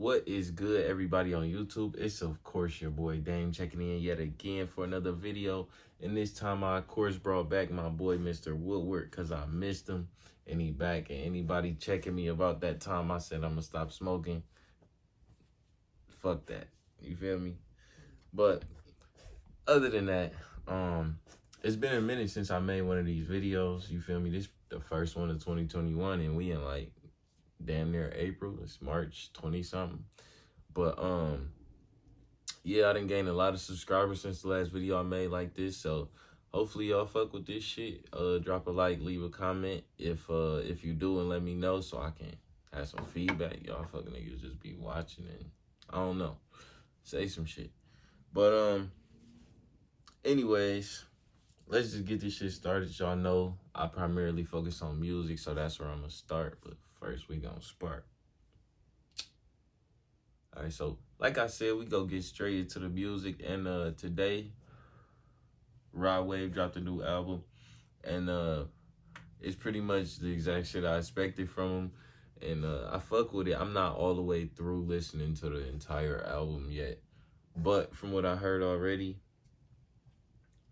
What is good, everybody on YouTube? It's, of course, your boy Dame checking in yet again for another video. And this time, I, of course, brought back my boy, Mr. Woodward, because I missed him. And he back. And anybody checking me about that time I said I'm going to stop smoking, fuck that. You feel me? But other than that, it's been a minute since I made one of these videos. You feel me? This the first one of 2021, and we in like damn near April. It's March 20 something. But yeah, I done gained a lot of subscribers since the last video I made like this. So hopefully y'all fuck with this shit. Drop a like, leave a comment if you do, and let me know so I can have some feedback. Y'all fucking niggas just be watching and I don't know, say some shit. But anyways, let's just get this shit started. Y'all know I primarily focus on music, so that's where I'm gonna start. But first, we gonna spark. All right, so like I said, we go get straight into the music. And today, Rod Wave dropped a new album, and it's pretty much the exact shit I expected from him. And I fuck with it. I'm not all the way through listening to the entire album yet, but from what I heard already,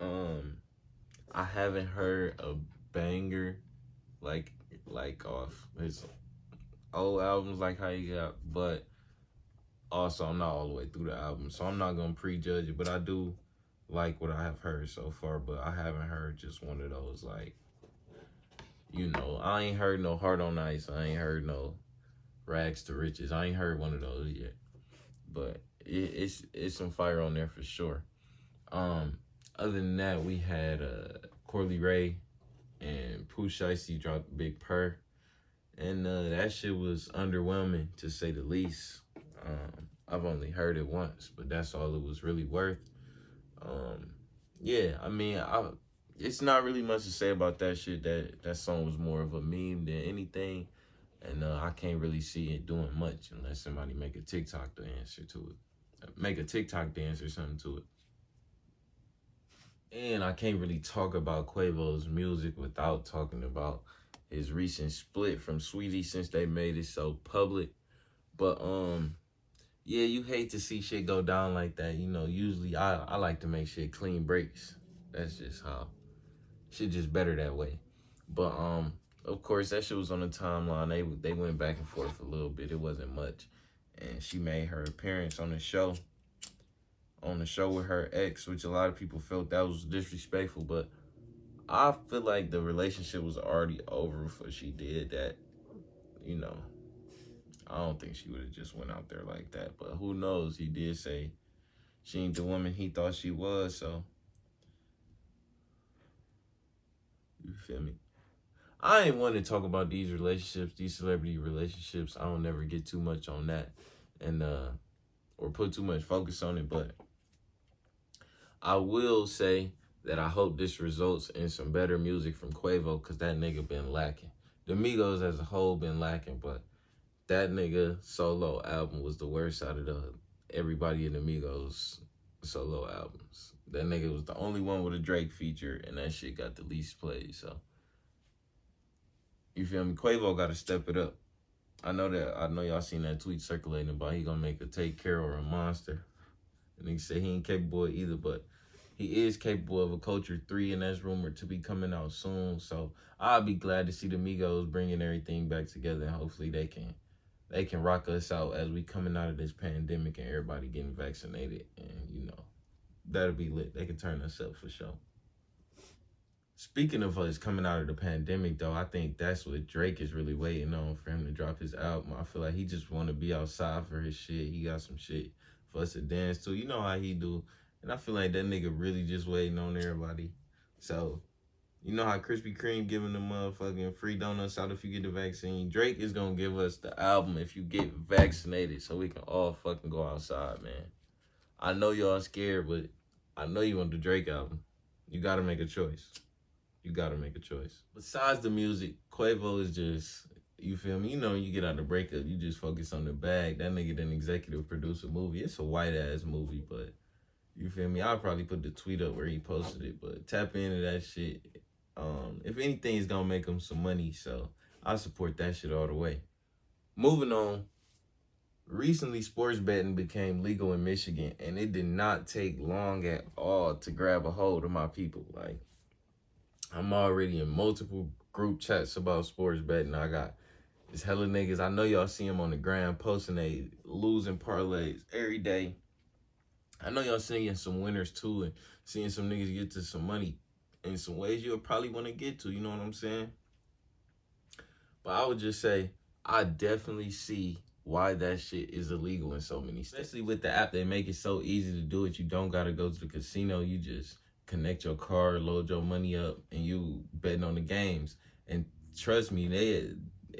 I haven't heard a banger like off his old albums like how you got, but also I'm not all the way through the album, so I'm not gonna prejudge it. But I do like what I have heard so far, but I haven't heard just one of those, like, you know, I ain't heard no Heart on Ice, I ain't heard no Rags to Riches, I ain't heard one of those yet, but it's some fire on there for sure. Other than that, we had Leray and Pooh Shiesty dropped Big Purr, and that shit was underwhelming to say the least. I've only heard it once, but that's all it was really worth. Yeah, I mean, it's not really much to say about that shit. That song was more of a meme than anything, and I can't really see it doing much unless somebody make a TikTok dance to it, make a TikTok dance or something to it. And I can't really talk about Quavo's music without talking about his recent split from Saweetie since they made it so public. But yeah, you hate to see shit go down like that. You know, usually I like to make shit clean breaks. That's just how shit just better that way. But of course that shit was on the timeline. They went back and forth a little bit. It wasn't much. And she made her appearance on the show with her ex, which a lot of people felt that was disrespectful, but I feel like the relationship was already over before she did that. You know, I don't think she would have just went out there like that, but who knows? He did say she ain't the woman he thought she was, so you feel me? I ain't want to talk about these relationships, these celebrity relationships. I don't never get too much on that and or put too much focus on it, but I will say that I hope this results in some better music from Quavo, because that nigga been lacking. The Migos as a whole been lacking, but that nigga solo album was the worst out of everybody in the Migos solo albums. That nigga was the only one with a Drake feature, and that shit got the least plays. So, you feel me? Quavo got to step it up. I know y'all seen that tweet circulating about he gonna make a Take Care or a Monster. And he said he ain't capable of either, but he is capable of a Culture 3, and that's rumored to be coming out soon. So I'll be glad to see the Migos bringing everything back together, and hopefully they can rock us out as we coming out of this pandemic and everybody getting vaccinated. And, you know, that'll be lit. They can turn us up for sure. Speaking of us coming out of the pandemic, though, I think that's what Drake is really waiting on for him to drop his album. I feel like he just want to be outside for his shit. He got some shit for us to dance to. You know how he do. And I feel like that nigga really just waiting on everybody. So, you know how Krispy Kreme giving the motherfucking free donuts out if you get the vaccine? Drake is going to give us the album if you get vaccinated so we can all fucking go outside, man. I know y'all scared, but I know you want the Drake album. You got to make a choice. You got to make a choice. Besides the music, Quavo is just, you feel me? You know, you get out of the breakup, you just focus on the bag. That nigga didn't executive produce a movie. It's a white-ass movie, but you feel me? I'll probably put the tweet up where he posted it, but tap into that shit. If anything, it's going to make him some money, so I support that shit all the way. Moving on, recently sports betting became legal in Michigan, and it did not take long at all to grab a hold of my people. Like, I'm already in multiple group chats about sports betting. I got this hella niggas. I know y'all see them on the gram posting they losing parlays every day. I know y'all seeing some winners too, and seeing some niggas get to some money in some ways you'll probably want to get to. You know what I'm saying? But I would just say I definitely see why that shit is illegal in so many states. Especially with the app, they make it so easy to do it. You don't gotta go to the casino. You just connect your card, load your money up, and you betting on the games. And trust me,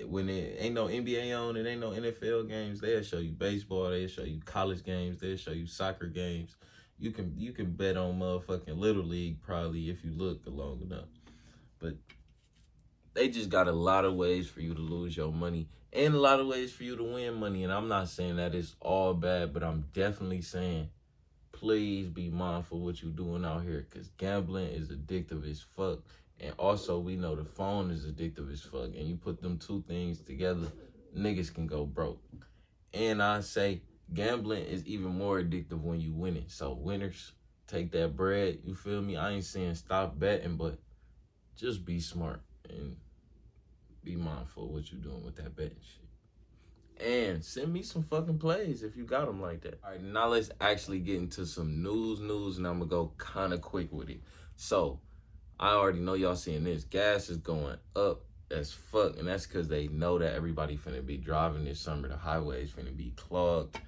when it ain't no NBA on, it ain't no NFL games, they'll show you baseball, they'll show you college games, they'll show you soccer games. You can bet on motherfucking Little League probably if you look long enough. But they just got a lot of ways for you to lose your money and a lot of ways for you to win money. And I'm not saying that it's all bad, but I'm definitely saying please be mindful what you're doing out here, because gambling is addictive as fuck. And also, we know the phone is addictive as fuck. And you put them two things together, niggas can go broke. And I say gambling is even more addictive when you win it. So winners, take that bread, you feel me? I ain't saying stop betting, but just be smart and be mindful of what you're doing with that betting shit. And send me some fucking plays if you got them like that. All right, now let's actually get into some news, and I'm going to go kind of quick with it. So, I already know y'all seeing this. Gas is going up as fuck, and that's because they know that everybody finna be driving this summer. The highways finna be clogged,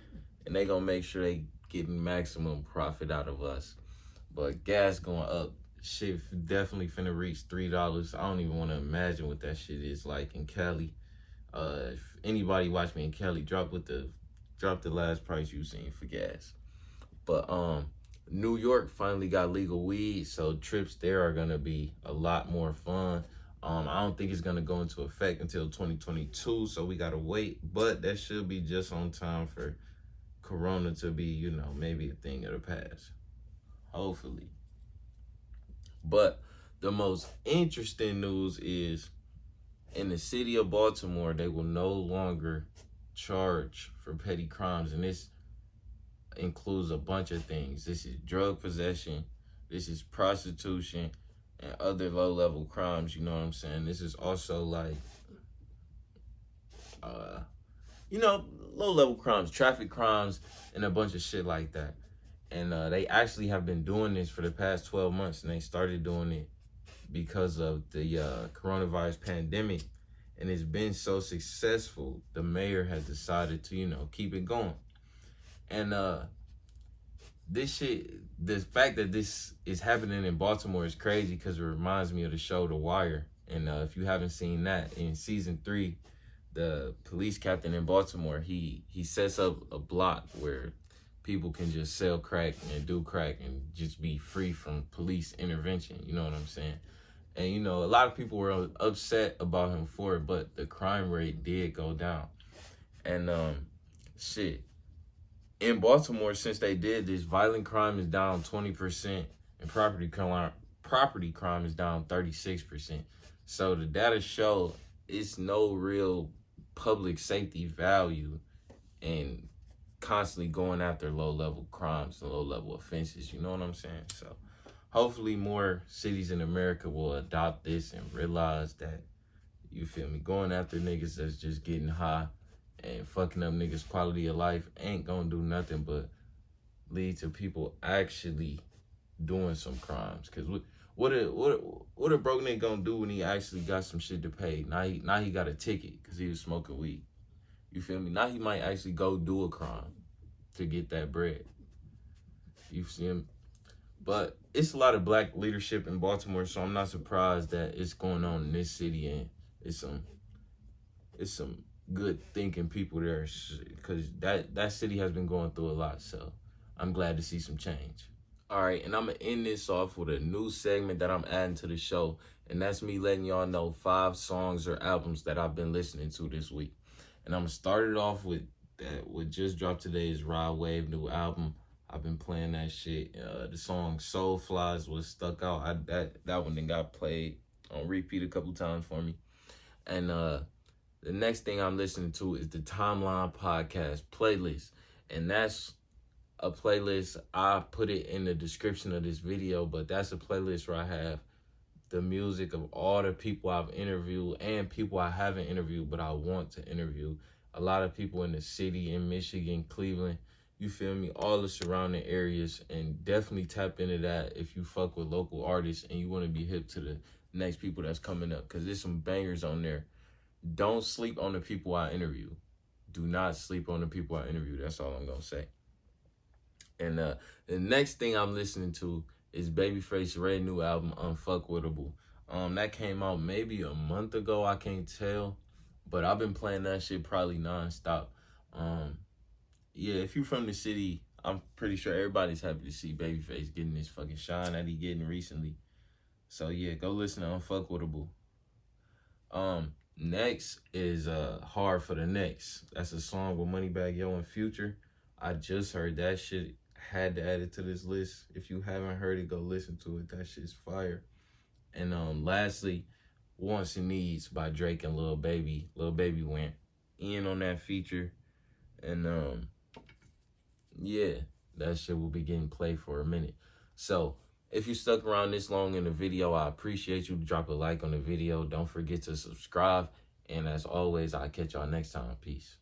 and they gonna make sure they getting maximum profit out of us. But gas going up. Shit definitely finna reach $3. I don't even want to imagine what that shit is like in Cali. If anybody watch me in Cali, drop the last price you seen for gas. But New York finally got legal weed, so trips there are gonna be a lot more fun. I don't think it's gonna go into effect until 2022, so we gotta wait. But that should be just on time for Corona to be, maybe a thing of the past. Hopefully. But the most interesting news is in the city of Baltimore, they will no longer charge for petty crimes. And this includes a bunch of things. This is drug possession, this is prostitution, and other low-level crimes, you know what I'm saying? This is also like, low-level crimes, traffic crimes, and a bunch of shit like that. And they actually have been doing this for the past 12 months, and they started doing it because of the coronavirus pandemic. And it's been so successful, the mayor has decided to, keep it going. And this shit, the fact that this is happening in Baltimore is crazy because it reminds me of the show The Wire. And if you haven't seen that, in season 3, the police captain in Baltimore, he sets up a block where people can just sell crack and do crack and just be free from police intervention. You know what I'm saying? And, a lot of people were upset about him for it, but the crime rate did go down. And, in Baltimore, since they did this, violent crime is down 20% and property crime is down 36%. So the data show it's no real public safety value in constantly going after low-level crimes and low-level offenses. You know what I'm saying? So hopefully more cities in America will adopt this and realize that, you feel me, going after niggas that's just getting high and fucking up niggas' quality of life ain't gonna do nothing but lead to people actually doing some crimes. Cause what a broke nigga gonna do when he actually got some shit to pay? Now he got a ticket cause he was smoking weed. You feel me? Now he might actually go do a crime to get that bread. You see him? But it's a lot of black leadership in Baltimore, so I'm not surprised that it's going on in this city, and it's some good thinking people there, because that city has been going through a lot. So I'm glad to see some change. All right, and I'm gonna end this off with a new segment that I'm adding to the show, and that's me letting y'all know 5 songs or albums that I've been listening to this week. And I'm gonna start it off with that. What just dropped today is Rod Wave new album. I've been playing that shit. The song Soul Flies was stuck out. That one then got played on repeat a couple times for me. And The next thing I'm listening to is the Timeline Podcast playlist. And that's a playlist. I put it in the description of this video, but that's a playlist where I have the music of all the people I've interviewed and people I haven't interviewed, but I want to interview. A lot of people in the city, in Michigan, Cleveland, you feel me? All the surrounding areas, and definitely tap into that if you fuck with local artists and you want to be hip to the next people that's coming up, because there's some bangers on there. Don't sleep on the people I interview. Do not sleep on the people I interview. That's all I'm going to say. And the next thing I'm listening to is Babyface Ray's new album, Unfuckwittable. That came out maybe a month ago. I can't tell. But I've been playing that shit probably nonstop. Yeah, if you're from the city, I'm pretty sure everybody's happy to see Babyface getting this fucking shine that he getting recently. So yeah, go listen to Unfuckwittable. Next is Hard for the Next. That's a song with Moneybagg Yo and Future. I just heard that shit. Had to add it to this list. If you haven't heard it, go listen to it. That shit's fire. And lastly, Wants and Needs by Drake and Lil Baby. Lil Baby went in on that feature. And yeah, that shit will be getting played for a minute. So if you stuck around this long in the video, I appreciate you. Drop a like on the video. Don't forget to subscribe. And as always, I'll catch y'all next time. Peace.